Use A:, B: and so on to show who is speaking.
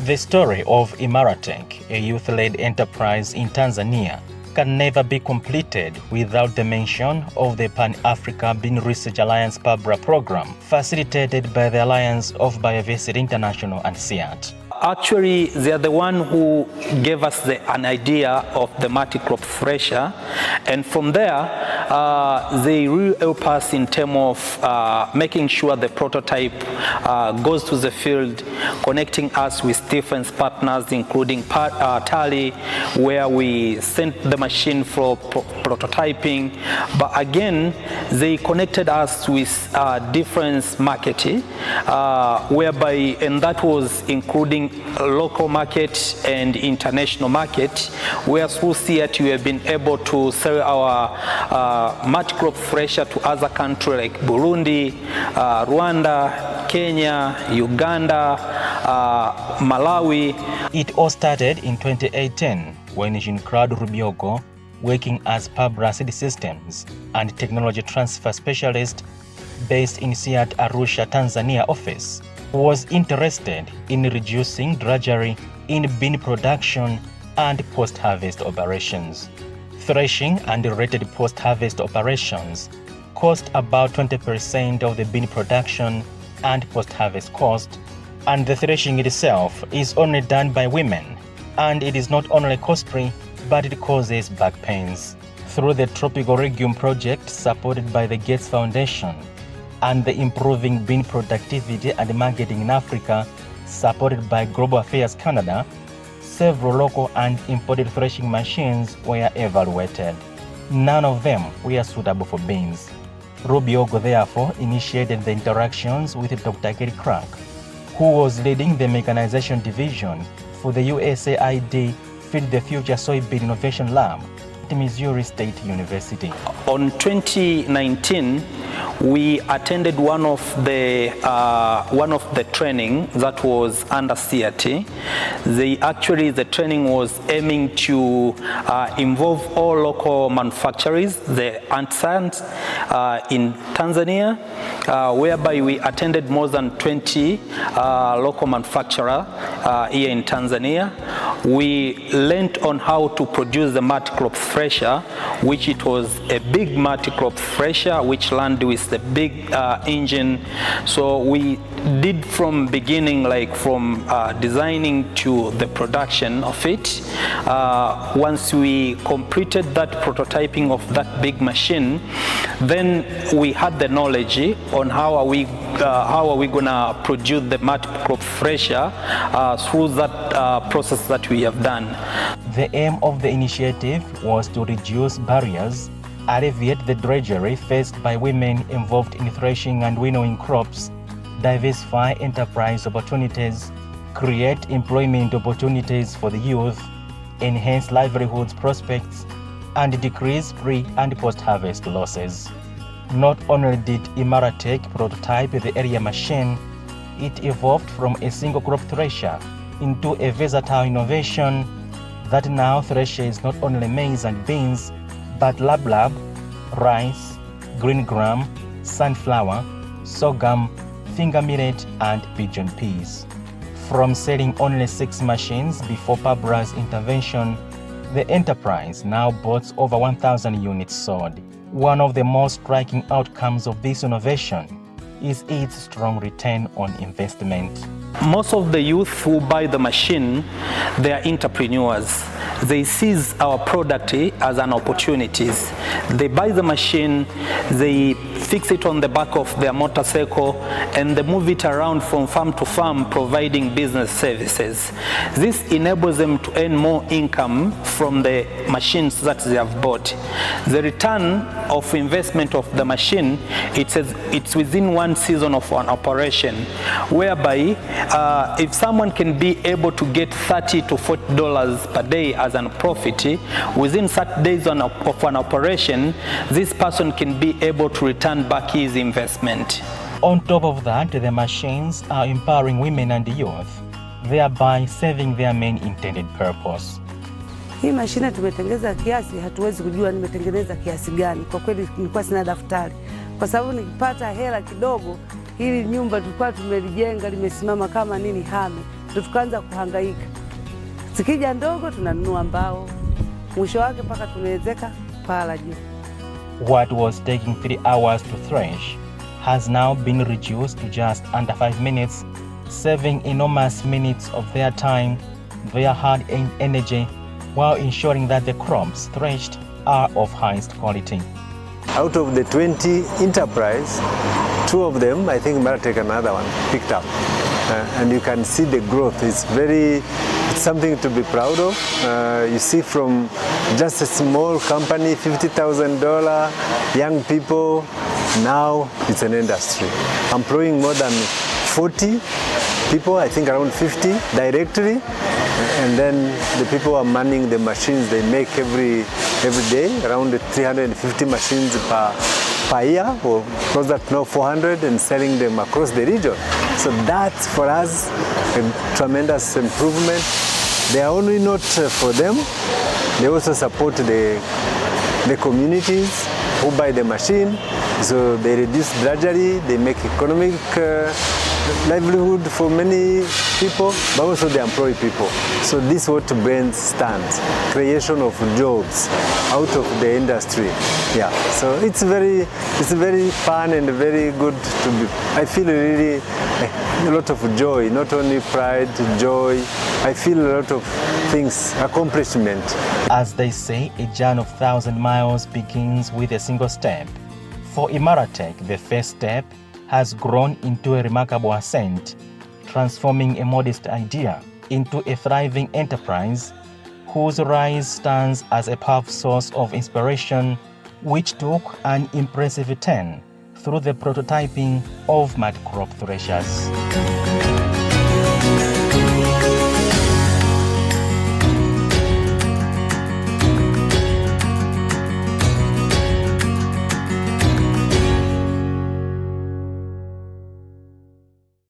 A: The story of Imara Tech, a youth-led enterprise in Tanzania, can never be completed without the mention of the Pan-Africa Bean Research Alliance PABRA program, facilitated by the Alliance of Bioversity International and CIAT.
B: Actually, they are the one who gave us an idea of the multi-crop thresher, and from there, they really help us in terms of making sure the prototype goes to the field, connecting us with different partners, including Tally, where we sent the machine for prototyping. But again, they connected us with different marketing, whereby, and that was including local market and international market, where through CIAT we have been able to sell our multi-crop thresher to other countries like Burundi, Rwanda, Kenya, Uganda, Malawi.
A: It all started in 2018 when Jean-Claude Rubiogo, working as PABRA Seed Systems and Technology Transfer Specialist based in CIAT Arusha, Tanzania office, was interested in reducing drudgery in bean production and post-harvest operations. Threshing and related post-harvest operations cost about 20% of the bean production and post-harvest cost, and the threshing itself is only done by women, and it is not only costly, but it causes back pains. Through the Tropical Legume project supported by the Gates Foundation, and the Improving Bean Productivity and Marketing in Africa, supported by Global Affairs Canada, several local and imported threshing machines were evaluated. None of them were suitable for beans. Rubiogo therefore initiated the interactions with Dr. Kelly Crack, who was leading the mechanization division for the USAID Feed the Future Soybean Innovation Lab at Missouri State University. On
B: 2019, we attended one of the training that was under CIAT. The training was aiming to involve all local manufacturers, the artisans in Tanzania, whereby we attended more than 20 local manufacturers here in Tanzania. We learned on how to produce the multi-crop thresher, which it was a big multi-crop thresher which landed with the big engine. So we did from beginning, like from designing to the production of it. Once we completed that prototyping of that big machine, then we had the knowledge on how are we gonna produce the multi-crop thresher through that process that we have done.
A: The aim of the initiative was to reduce barriers, alleviate the drudgery faced by women involved in threshing and winnowing crops, diversify enterprise opportunities, create employment opportunities for the youth, enhance livelihoods prospects, and decrease pre- and post-harvest losses. Not only did Imara Tech prototype the area machine, it evolved from a single crop thresher into a versatile innovation that now threshes not only maize and beans, but lab, rice, green gram, sunflower, sorghum, finger millet, and pigeon peas. From selling only 6 machines before PABRA's intervention, the enterprise now boasts over 1,000 units sold. One of the most striking outcomes of this innovation is its strong return on investment.
B: Most of the youth who buy the machine, they are entrepreneurs. They seize our product as an opportunity. They buy the machine, they fix it on the back of their motorcycle, and they move it around from farm to farm, providing business services. This enables them to earn more income from the machines that they have bought. The return of investment of the machine, it's within 1 season of an operation, whereby if someone can be able to get $30 to $40 per day as a profit, within 30 days of an operation, this person can be able to return back his investment.
A: On top of that, the machines are empowering women and youth, thereby serving their main intended purpose.
C: Hii mashine tumetengeza kiasi, hatuwezi kujua nimetengeneza kiasi gani. Kwa kweli nilikuwa sina daftari, kwa sababu nikipata hela kidogo, hili nyumba tulikuwa tumelijenga limesimama kama nini hame, tukaanza kuhangaika. Zikija ndogo tunanunua mbao, mwisho wake mpaka tumewezeka paa la juu.
A: What was taking 3 hours to thresh has now been reduced to just under 5 minutes, saving enormous minutes of their time, their hard-earned energy, while ensuring that the crops threshed are of highest quality.
D: Out of the 20 enterprise, 2 of them, I think Imara Tech another one, picked up. And you can see the growth. It's something to be proud of. You see from just a small company, $50,000, young people, now it's an industry. Employing more than 40 people, I think around 50 directly. And then the people are manning the machines they make every day, around 350 machines per year, or closer to now 400, and selling them across the region. So that's for us a tremendous improvement. They are only not for them, they also support the communities who buy the machine. So they reduce drudgery, they make economic livelihood for many people, but also they employ people. So this is what brain stands, creation of jobs out of the industry. Yeah, so it's very fun and very good to be. I feel really a lot of joy, not only pride, joy. I feel a lot of things, accomplishment.
A: As they say, a journey of 1,000 miles begins with a single step. For Imara Tech, the first step has grown into a remarkable ascent, transforming a modest idea into a thriving enterprise whose rise stands as a powerful source of inspiration, which took an impressive turn through the prototyping of multi-crop threshers.